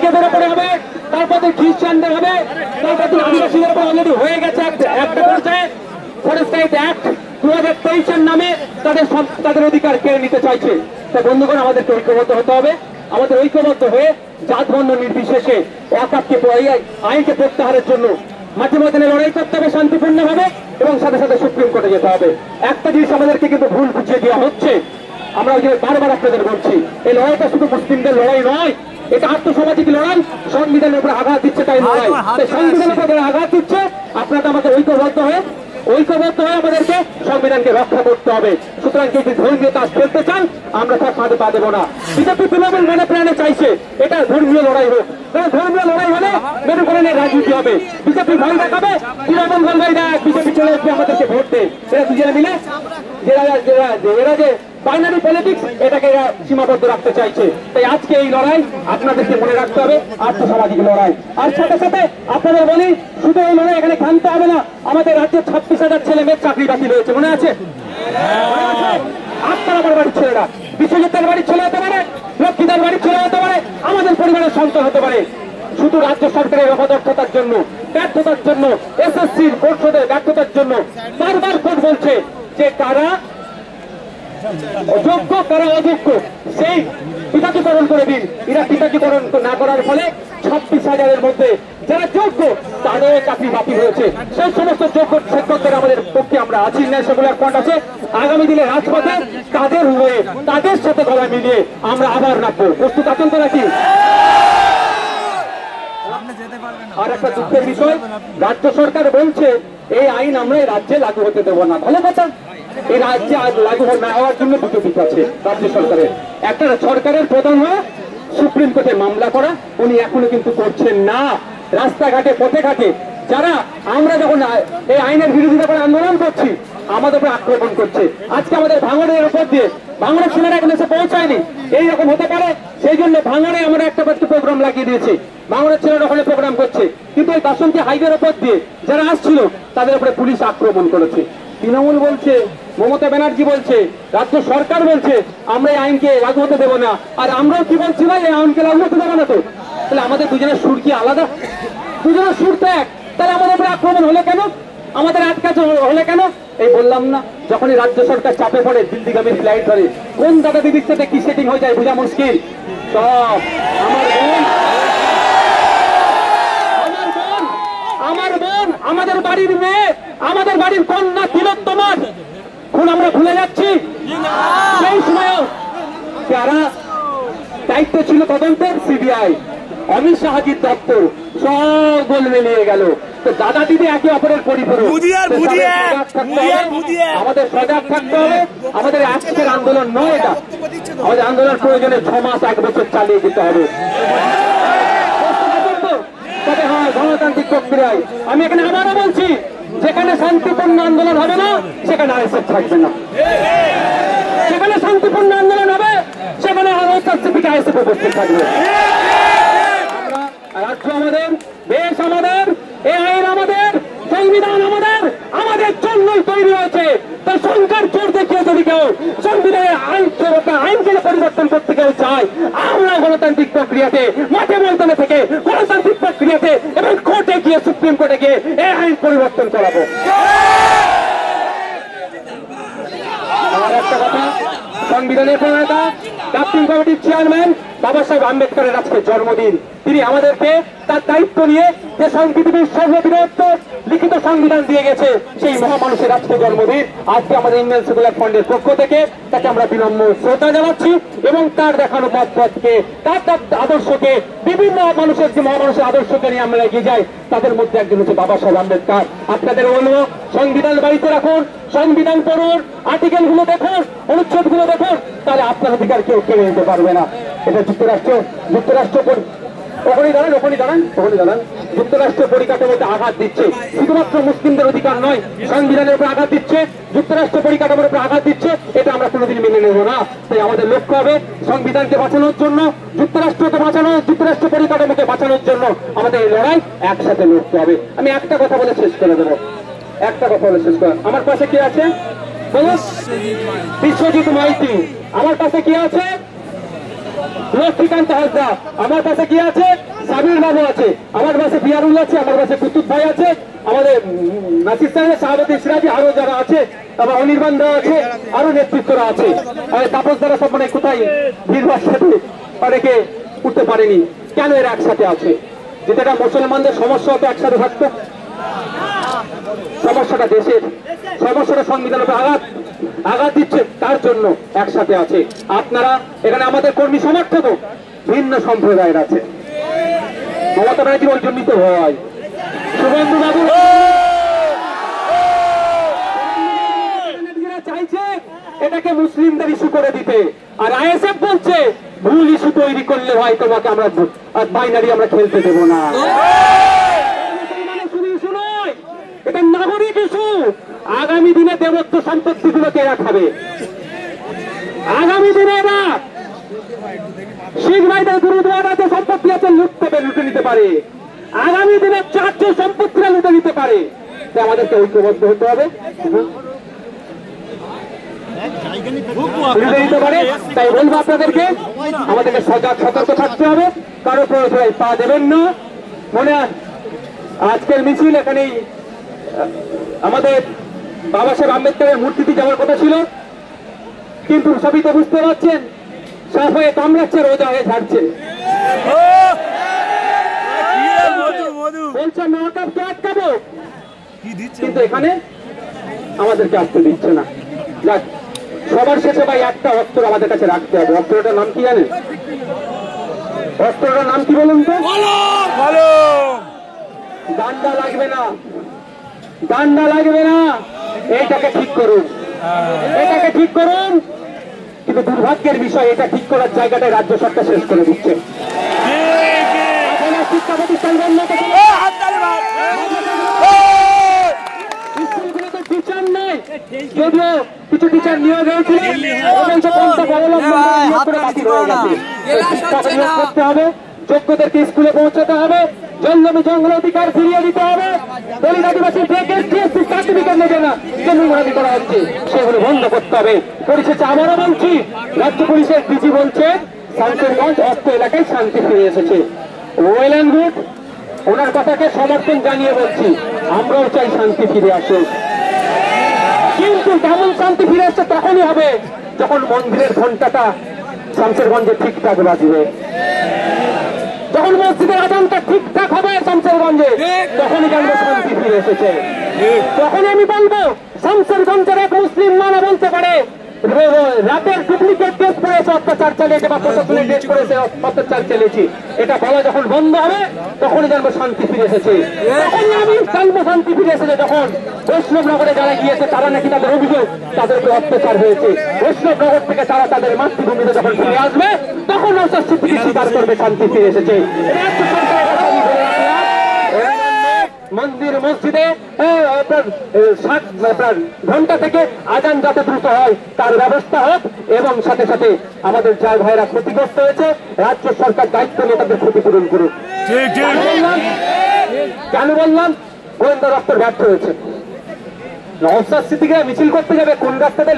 শিক্ষকদের উপরে হবে, তারপর খ্রিস্টানদের হবে, তারপর আদিবাসীদের উপর অলরেডি হয়ে গেছে একটা পর্যায়ে ফরেস্ট রাইট অ্যাক্ট 2023 নামে তাদের অধিকার কেড়ে নিতে চাইছে। তাই বন্ধুগণ, আমাদেরকে ঐক্যবদ্ধ হতে হবে। আমাদের ঐক্যবদ্ধ হয়ে জাত বর্ণ নির্বিশেষে ওয়াকফকে আইনকে প্রত্যাহারের জন্য মাঝে মাঝে লড়াই করতে হবে শান্তিপূর্ণভাবে, এবং সাথে সাথে সুপ্রিম কোর্টে যেতে হবে। একটা জিনিস আমাদেরকে কিন্তু ভুল বুঝিয়ে দেওয়া হচ্ছে, আমরা ওই যে বারবার আপনাদের বলছি, এই লড়াইটা শুধু মুসলিমদের লড়াই নয়, এটা আত্মসামাজিক লড়াই। সংবিধানের উপরে আঘাত দিচ্ছে তাই লড়াই, সংবিধানের উপরে আঘাত দিচ্ছে। আপনারা আমাদের ঐক্যবদ্ধ হয়ে আমাদেরকে সংবিধানকে রক্ষা করতে হবে। সুতরাং কেউ যদি ধর্মীয় কাজ করতে চান, আমরা তার ফাঁদে পা দেবো না। বিজেপি তৃণমূল মনে প্রাণে চাইছে এটা ধর্মীয় লড়াই হোক, কারণ ধর্মীয় লড়াই হলে মেরুকরণের রাজনীতি হবে। বিজেপি ভয় দেখাবে, তৃণমূল বলবে বিজেপি চলে এসে আমাদেরকে ভোট দেয়। এরা দুজনে মিলে এরা যে বাইনারি পলিটিক্স, এটাকে সীমাবদ্ধ রাখতে চাইছে। তাই আজকে এই লড়াই আপনাদেরকে মনে রাখতে হবে, আর্থসামাজিক লড়াই। আর সাথে সাথে আপনাদের বলি, শুধু এই লড়াই এখানে থামতে হবে না। আমাদের রাজ্যে 26,000 ছেলে মেয়ের চাকরি বাতিল হয়েছে, মনে আছে? আপনার আমার বাড়ির ছেলেরা বিশ্বজিতের বাড়ির ছেলে হতে পারে, লক্ষ্মীদের বাড়ির ছেলে হতে পারে, আমাদের পরিবারের সন্তান হতে পারে। শুধু রাজ্য সরকারের অপদক্ষতার জন্য, ব্যর্থতার জন্য, এসএসসির পরিষদের ব্যর্থতার জন্য বারবার কোর্ট বলছে যে কারা যোগ্য কারা অযোগ্য সেই পৃথকীকরণ করে দিন। এরা পৃথকীকরণ না করার ফলে 26,000-এর মধ্যে যারা যোগ্য তাদের চাকরি বাতিল হয়েছে। সেই সমস্ত যোগ্য শিক্ষকদের আমাদের পক্ষে আমরা আছি, সেগুলোর ফন্ড আছে। আগামী দিনে রাজপথে তাদের হয়ে তাদের সাথে গলা মিলিয়ে আমরা আবার রাখবো। প্রস্তুত আছেন তো নাকি? আর একটা দুঃখের বিষয়, রাজ্য সরকার বলছে এই আইন আমরা এই রাজ্যে লাগু হতে দেবো না। ভালো কথা, এই রাজ্যে লাগু না হওয়ার জন্য দুটো দিক আছে রাজ্য সরকারের। একটা, সরকারের প্রধান হয়ে সুপ্রিম কোর্টে মামলা করা, উনি এখনো কিন্তু করছেন না। রাস্তাঘাটে পথে ঘাটে যারা আমরা যখন এই আইনের বিরোধিতা করে আন্দোলন করছি, আমাদের উপরে আক্রমণ করছে। আজকে আমাদের ভাঙড়ের উপর দিয়ে ভাঙড়ের ছেলেরা এখন এসে পৌঁছায়নি, এইরকম হতে পারে। সেই জন্য ভাঙড়ে আমরা একটা প্রোগ্রাম লাগিয়ে দিয়েছি, ভাঙড়ের ছেলেরা ওখানে প্রোগ্রাম করছে। কিন্তু এই বাসন্তী হাইওয়ের উপর দিয়ে যারা আসছিল তাদের উপরে পুলিশ আক্রমণ করেছে। তৃণমূল বলছে, মমতা ব্যানার্জি বলছে, রাজ্য সরকার বলছে আমরা এই আইনকে লাগু হতে দেবো না। আর আমরাও কি বলছি ভাই, এই আইনকে লাগু হতে দেবো না। তো তাহলে আমাদের দুজনের সুর কি আলাদা? দুজনের সুর তো এক। তাহলে আমাদের উপরে আক্রমণ হলে কেন? আমাদের আটকাচ হলে কেন? এই বললাম না, যখনই রাজ্য সরকার চাপে পড়ে দিল্লিগামী ফ্লাইট ধরে, কোন দাদা দিদির সাথে কি সেটিং হয়ে যায় বোঝা মুশকিল। সব আমার বোন, আমাদের বাড়ির মেয়ে, আমাদের বাড়ির কন্যা তিলোত্তমার খুন আমরা ভুলে যাচ্ছি? সেই সময়ও যারা দায়িত্ব ছিল তদন্তের, সিবিআই, অমিত শাহজির দপ্তর, সব গোল মিলিয়ে গেল। তো দাদা দিদি একে অপরের পরিপূরক, আমাদের সজাগ থাকতে হবে। আমাদের আজকের আন্দোলন নয় এটা, আমাদের আন্দোলন প্রয়োজনে 6 মাস 1 বছর চালিয়ে যেতে হবে। তবে হ্যাঁ, গণতান্ত্রিক প্রক্রিয়ায় আমি এখানে আবারও বলছি, যেখানে শান্তিপূর্ণ আন্দোলন হবে না সেখানে আইএসএফ থাকবে না। যেখানে শান্তিপূর্ণ আন্দোলন হবে সেখানে আইএসএফ উপস্থিত থাকবে। রাজ্য আমাদের, দেশ আমাদের, এই আইন আমাদের, সংবিধান আমাদের, আমাদের জন্যই তৈরি হয়েছে। তাই সংখ্যার জোর দেখিয়ে যদি কেউ সংবিধানের আইনকে পরিবর্তন করতে কেউ চায়, আমরা গণতান্ত্রিক প্রক্রিয়াতে, মাঠে ময়দানে থেকে গণতান্ত্রিক প্রক্রিয়াতে এবং কোর্টে গিয়ে, সুপ্রিম কোর্টে গিয়ে এই আইন পরিবর্তন করাবো। আর একটা কথা, সংবিধানের প্রণেতা, ড্রাফটিং কমিটির চেয়ারম্যান বাবা সাহেব আম্বেদকরের আজকে জন্মদিন। তিনি আমাদেরকে তার দায়িত্ব নিয়ে যে পৃথিবীর সর্ববৃহত্তর লিখিত সংবিধান দিয়ে গেছে, সেই মহামানুষের আজকে জন্মদিন। আজকে আমাদের ইন্ডিয়ান সেকুলার ফ্রন্টের পক্ষ থেকে তাকে আমরা বিনম্র শ্রদ্ধা জানাচ্ছি এবং তার দেখানো পথকে, তার আদর্শকে, বিভিন্ন মানুষের যে মহামানুষের আদর্শকে নিয়ে আমরা এগিয়ে যাই, তাদের মধ্যে একজন হচ্ছে বাবা সাহেব আম্বেদকর। আপনাদের বলবো, সংবিধান বাড়িতে রাখুন, সংবিধান পড়ুন, আর্টিকেল গুলো দেখুন, অনুচ্ছেদ গুলো দেখুন, তাহলে আপনার অধিকার কেউ কেড়ে নিতে পারবে না। এটা যুক্তরাষ্ট্র যুক্তরাষ্ট্র পরিকাঠামোতে আঘাত দিচ্ছে। শুধুমাত্র মুসলিমদের অধিকার নয়, সংবিধানের উপর আঘাত দিচ্ছে, যুক্তরাষ্ট্র পরিকাঠামোর উপর আঘাত দিচ্ছে। এটা আমরা কোনোদিন মেনে নেব না। তাই আমাদের লক্ষ্য হবে সংবিধানকে বাঁচানোর জন্য, যুক্তরাষ্ট্রকে বাঁচানো, যুক্তরাষ্ট্র পরিকাঠামোকে বাঁচানোর জন্য আমাদের এই লড়াই একসাথে লড়তে হবে। আমি একটা কথা বলে শেষ করে দেবো, আমার পাশে কি আছে? বিশ্বজিৎ মাইতি। আমার পাশে কি আছে? লক্ষ্মীকান্ত হাসদা, আমার পাশে কি আছে? সাবির বাবু আছে, আমার পাশে বিয়ারুল আছে, আমার পাশে কুতুব ভাই আছে, আমাদের নাসির সাহেব, শাহাবতী সিরাজি, আরো যারা আছে, আবার অনির্বাণ দা আছে, আরো নেতৃত্বরা আছে। তাপস দ্বারা সব মানে কোথায় ভিড়বার সাথে অনেকে উঠতে পারেনি। কেন এরা একসাথে আছে? যেটা মুসলমানদের সমস্যা হতো একসাথে থাকতো, সমস্যাটা দেশের, সমস্যাটা সংবিধানের আঘাত দিচ্ছে, তার জন্য একসাথে আছে। আপনারা এখানে আমাদের কর্মী সমর্থক ভিন্ন সম্প্রদায়ের আছে। মমতা ব্যানার্জি ওই জন্যই তো হয়। শুভেন্দু বাবু চাইছে এটাকে মুসলিমদের ইস্যু করে দিতে, আর আইএসএফ বলছে ভুল ইস্যু তৈরি করলে ভাই তোমাকে আমরা বাইনারি আমরা খেলতে দেবো না। এটা নাগরিক ইস্যু। আগামী দিনে দেবত্ব সম্পত্তি গুলোকে এরা খাবে। আগামী দিনে এরা শিখ ভাইদের গুরুদুয়ারাতে সম্পত্তি আছে, লুটে নিতে পারে। আগামী দিনে চার্চের সম্পত্তিরা লুটে নিতে পারে। তাই আমাদেরকে ঐক্যবদ্ধ হতে হবে, নিতে পারে। তাই বলবো আপনাদেরকে, আমাদেরকে সজাগ সতর্ক থাকতে হবে, কারো প্রয়োজনে পা দেবেন না। মনে আজকের মিছিল এখানেই আমাদের বাবা সাহেব আম্বেদকরের মূর্তিতে যাওয়ার কথা ছিল, কিন্তু সবই তো বুঝতে পারছেন সাফ হয়ে কামড়াচ্ছে, রোজা হয়ে ঝাড়ছে। বলছে নওয়াবকে আটকাবো, কিন্তু এখানে আমাদেরকে আসতে দিচ্ছে না। যাক, সবার শেষে ভাই একটা অস্ত্র আমাদের কাছে রাখতে হবে। অস্ত্রটার নাম কি জানেন? অস্ত্রটার নাম কি বলুন তো? ডান্ডা লাগবে না, ডান্ডা লাগবে না। এইটাকে ঠিক করুন, এটাকে ঠিক করুন। কিন্তু দুর্ভাগ্যের বিষয়, এটা ঠিক করার জায়গাটায় রাজ্য সরকার শেষ করে দিচ্ছে। শিক্ষা প্রতিষ্ঠান বন্ধ করে, স্কুলগুলোতে টিচার নেই, যদিও কিছু টিচার নিয়োগ হয়েছিল, করতে হবে, যোগ্যদেরকে স্কুলে পৌঁছাতে হবে, জঙ্গলে জঙ্গল অধিকার ফিরিয়ে দিতে হবে। দলিত আদিবাসী সার্টিফিকেট নেবে না, জমি করা হচ্ছে, সেগুলো বন্ধ করতে হবে। পরিশেষে আবারও বলছি, রাজ্য পুলিশের ডিজি বলছে শামসেরগঞ্জ অস্ত্র এলাকায় শান্তি ফিরে এসেছে। ওয়েল অ্যান্ড গুড, ওনার কথাকে সমর্থন জানিয়ে বলছি, আমরাও চাই শান্তি ফিরে আসুক। কিন্তু কেমন শান্তি ফিরে আসছে তখনই হবে যখন মন্দিরের ঘন্টাটা শামসেরগঞ্জে ঠিকঠাক বাজবে, যখন মসজিদের আজানটা ঠিকঠাক হবে শামসেরগঞ্জে, তখনই জানবো শান্তি ফিরে এসেছে। তখনই আমি বলবো শামসেরগঞ্জের এক মুসলিম মানা বলতে পারে রাতের ডুপ্লিকেট কেস করেছে, অত্যাচার চালিয়েছে, বা প্রশাসনের কেস করেছে, অত্যাচার চালিয়েছি, এটা বলা যখন বন্ধ হবে তখনই জানবো শান্তি ফিরে এসেছে। তখনই আমি জানবো শান্তি ফিরে এসেছে যখন বৈষ্ণবনগরে যারা গিয়েছে তারা নাকি তাদের অভিযোগ তাদেরকে অত্যাচার হয়েছে, বৈষ্ণবনগর থেকে তারা তাদের মাতৃভূমিতে যখন ফিরে আসবে তখন অস্বস্তি স্বীকার করবে শান্তি ফিরে এসেছে। মন্দির মসজিদে আপনার ঘন্টা থেকে আজান যাতে দ্রুত হয় তার ব্যবস্থা হোক, এবং সাথে সাথে আমাদের যার ভাইরা ক্ষতিগ্রস্ত হয়েছে রাজ্য সরকার দায়িত্ব নিয়ে তাদের ক্ষতিপূরণ করুক। কেন বললাম? গোয়েন্দা দপ্তর ব্যর্থ হয়েছে। নওশাদ সিদ্দিকীরা মিছিল করতে যাবে কোন রাস্তাতে